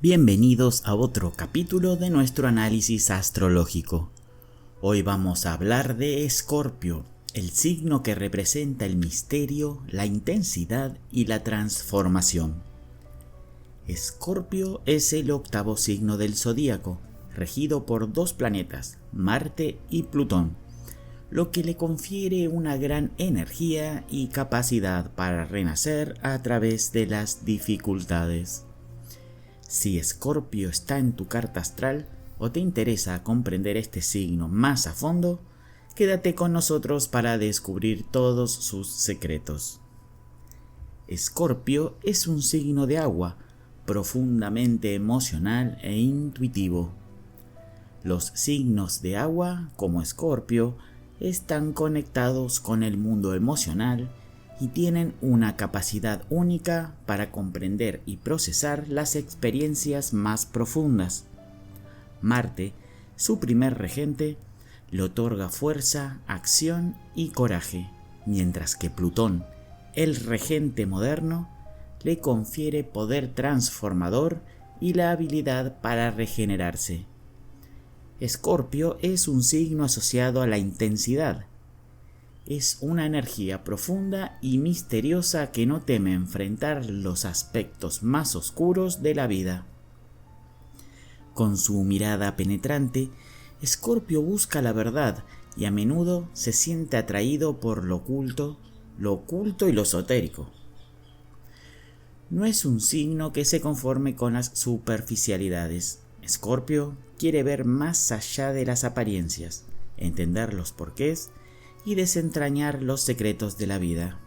Bienvenidos a otro capítulo de nuestro análisis astrológico. Hoy vamos a hablar de Escorpio, el signo que representa el misterio, la intensidad y la transformación. Escorpio es el octavo signo del zodíaco, regido por dos planetas, Marte y Plutón, lo que le confiere una gran energía y capacidad para renacer a través de las dificultades. Si Escorpio está en tu carta astral o te interesa comprender este signo más a fondo, quédate con nosotros para descubrir todos sus secretos. Escorpio es un signo de agua, profundamente emocional e intuitivo. Los signos de agua, como Escorpio, están conectados con el mundo emocional y tienen una capacidad única para comprender y procesar las experiencias más profundas. Marte, su primer regente, le otorga fuerza, acción y coraje, mientras que Plutón, el regente moderno, le confiere poder transformador y la habilidad para regenerarse. Escorpio es un signo asociado a la intensidad. Es una energía profunda y misteriosa que no teme enfrentar los aspectos más oscuros de la vida. Con su mirada penetrante, Escorpio busca la verdad y a menudo se siente atraído por lo oculto y lo esotérico. No es un signo que se conforme con las superficialidades. Escorpio quiere ver más allá de las apariencias, entender los porqués y desentrañar los secretos de la vida.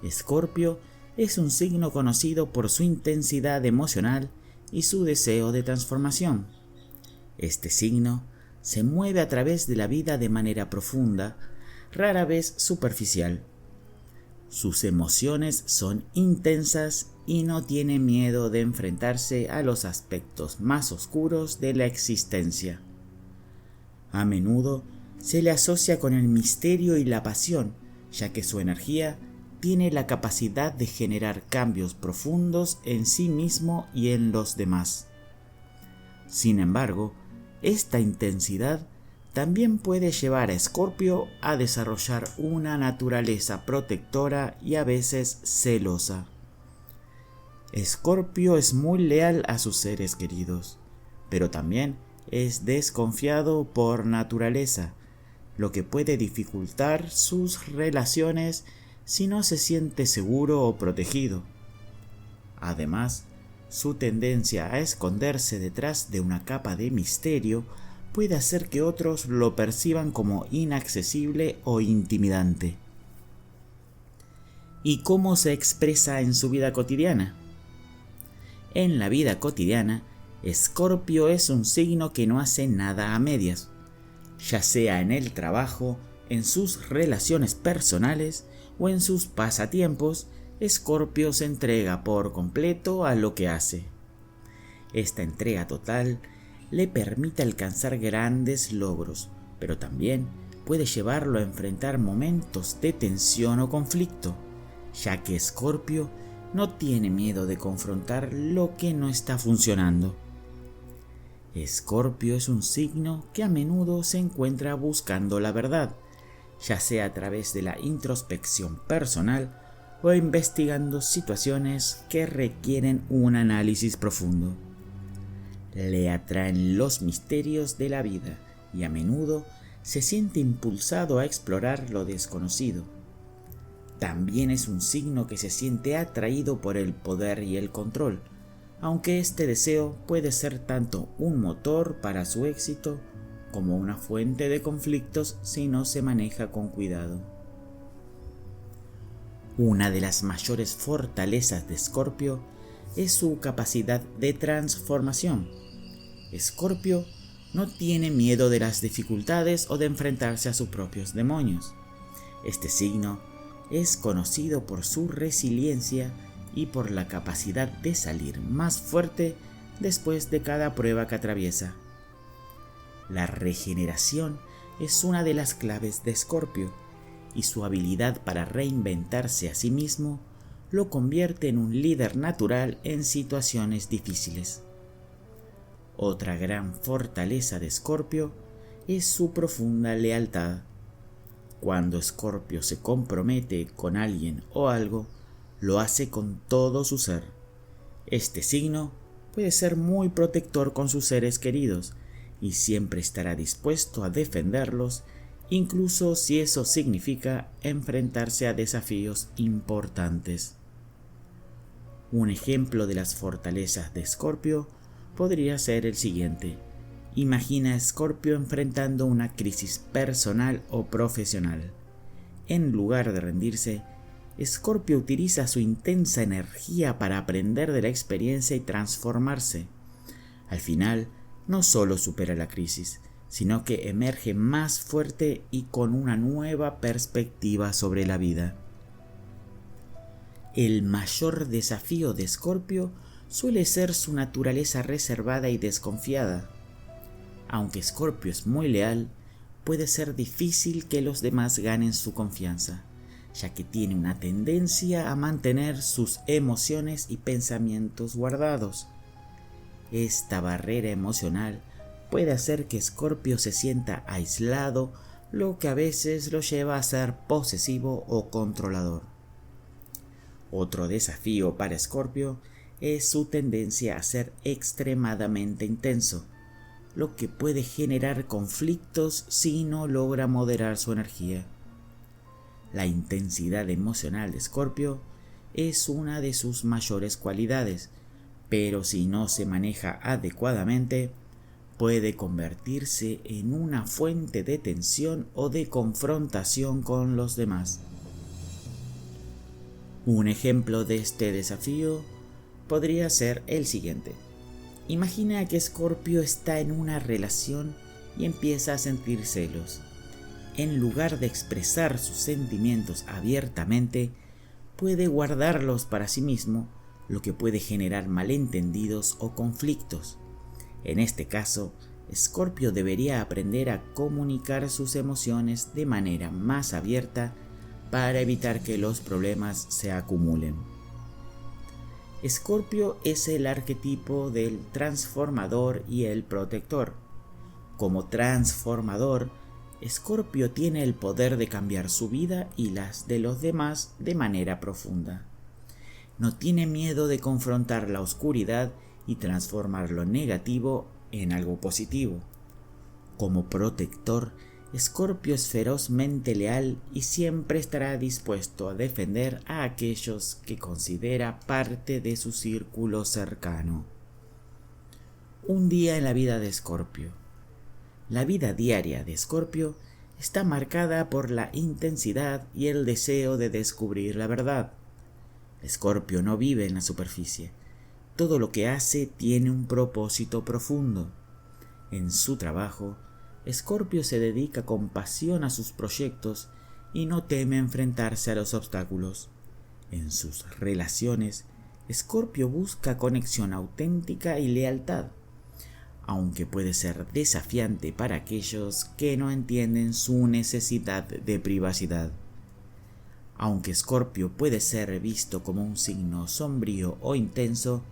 Escorpio es un signo conocido por su intensidad emocional y su deseo de transformación. Este signo se mueve a través de la vida de manera profunda, rara vez superficial. Sus emociones son intensas y no tiene miedo de enfrentarse a los aspectos más oscuros de la existencia. A menudo se le asocia con el misterio y la pasión, ya que su energía tiene la capacidad de generar cambios profundos en sí mismo y en los demás. Sin embargo, esta intensidad también puede llevar a Escorpio a desarrollar una naturaleza protectora y a veces celosa. Escorpio es muy leal a sus seres queridos, pero también es desconfiado por naturaleza, lo que puede dificultar sus relaciones si no se siente seguro o protegido. Además, su tendencia a esconderse detrás de una capa de misterio puede hacer que otros lo perciban como inaccesible o intimidante. ¿Y cómo se expresa en su vida cotidiana? En la vida cotidiana, Escorpio es un signo que no hace nada a medias, ya sea en el trabajo, en sus relaciones personales o en sus pasatiempos. Escorpio se entrega por completo a lo que hace. Esta entrega total le permite alcanzar grandes logros, pero también puede llevarlo a enfrentar momentos de tensión o conflicto, ya que Escorpio no tiene miedo de confrontar lo que no está funcionando. Escorpio es un signo que a menudo se encuentra buscando la verdad, ya sea a través de la introspección personal o investigando situaciones que requieren un análisis profundo. Le atraen los misterios de la vida y a menudo se siente impulsado a explorar lo desconocido. También es un signo que se siente atraído por el poder y el control, aunque este deseo puede ser tanto un motor para su éxito como una fuente de conflictos si no se maneja con cuidado. Una de las mayores fortalezas de Escorpio es su capacidad de transformación. Escorpio no tiene miedo de las dificultades o de enfrentarse a sus propios demonios. Este signo es conocido por su resiliencia y por la capacidad de salir más fuerte después de cada prueba que atraviesa. La regeneración es una de las claves de Escorpio, y su habilidad para reinventarse a sí mismo lo convierte en un líder natural en situaciones difíciles. Otra gran fortaleza de Escorpio es su profunda lealtad. Cuando Escorpio se compromete con alguien o algo, lo hace con todo su ser. Este signo puede ser muy protector con sus seres queridos y siempre estará dispuesto a defenderlos, incluso si eso significa enfrentarse a desafíos importantes. Un ejemplo de las fortalezas de Escorpio podría ser el siguiente. Imagina a Escorpio enfrentando una crisis personal o profesional. En lugar de rendirse, Escorpio utiliza su intensa energía para aprender de la experiencia y transformarse. Al final, no solo supera la crisis, sino que emerge más fuerte y con una nueva perspectiva sobre la vida. El mayor desafío de Escorpio suele ser su naturaleza reservada y desconfiada. Aunque Escorpio es muy leal, puede ser difícil que los demás ganen su confianza, ya que tiene una tendencia a mantener sus emociones y pensamientos guardados. Esta barrera emocional puede hacer que Escorpio se sienta aislado, lo que a veces lo lleva a ser posesivo o controlador. Otro desafío para Escorpio es su tendencia a ser extremadamente intenso, lo que puede generar conflictos si no logra moderar su energía. La intensidad emocional de Escorpio es una de sus mayores cualidades, pero si no se maneja adecuadamente, puede convertirse en una fuente de tensión o de confrontación con los demás. Un ejemplo de este desafío podría ser el siguiente. Imagina que Escorpio está en una relación y empieza a sentir celos. En lugar de expresar sus sentimientos abiertamente, puede guardarlos para sí mismo, lo que puede generar malentendidos o conflictos. En este caso, Escorpio debería aprender a comunicar sus emociones de manera más abierta para evitar que los problemas se acumulen. Escorpio es el arquetipo del transformador y el protector. Como transformador, Escorpio tiene el poder de cambiar su vida y las de los demás de manera profunda. No tiene miedo de confrontar la oscuridad y transformar lo negativo en algo positivo. Como protector, Escorpio es ferozmente leal y siempre estará dispuesto a defender a aquellos que considera parte de su círculo cercano. Un día en la vida de Escorpio. La vida diaria de Escorpio está marcada por la intensidad y el deseo de descubrir la verdad. Escorpio no vive en la superficie. Todo lo que hace tiene un propósito profundo. En su trabajo, Escorpio se dedica con pasión a sus proyectos y no teme enfrentarse a los obstáculos. En sus relaciones, Escorpio busca conexión auténtica y lealtad, aunque puede ser desafiante para aquellos que no entienden su necesidad de privacidad. Aunque Escorpio puede ser visto como un signo sombrío o intenso,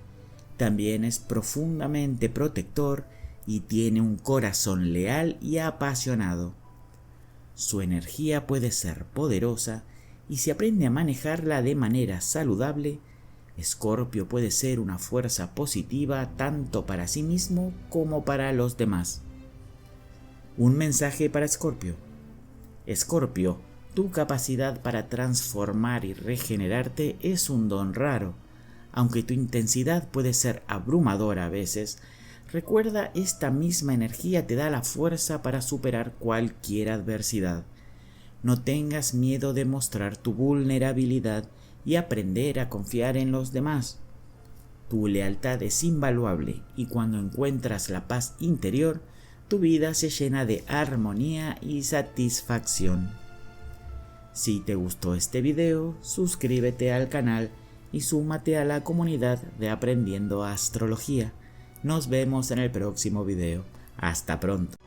también es profundamente protector y tiene un corazón leal y apasionado. Su energía puede ser poderosa y si aprende a manejarla de manera saludable, Escorpio puede ser una fuerza positiva tanto para sí mismo como para los demás. Un mensaje para Escorpio. Escorpio, tu capacidad para transformar y regenerarte es un don raro. Aunque tu intensidad puede ser abrumadora a veces, recuerda, esta misma energía te da la fuerza para superar cualquier adversidad. No tengas miedo de mostrar tu vulnerabilidad y aprender a confiar en los demás. Tu lealtad es invaluable y cuando encuentras la paz interior, tu vida se llena de armonía y satisfacción. Si te gustó este video, suscríbete al canal y súmate a la comunidad de Aprendiendo Astrología. Nos vemos en el próximo video. Hasta pronto.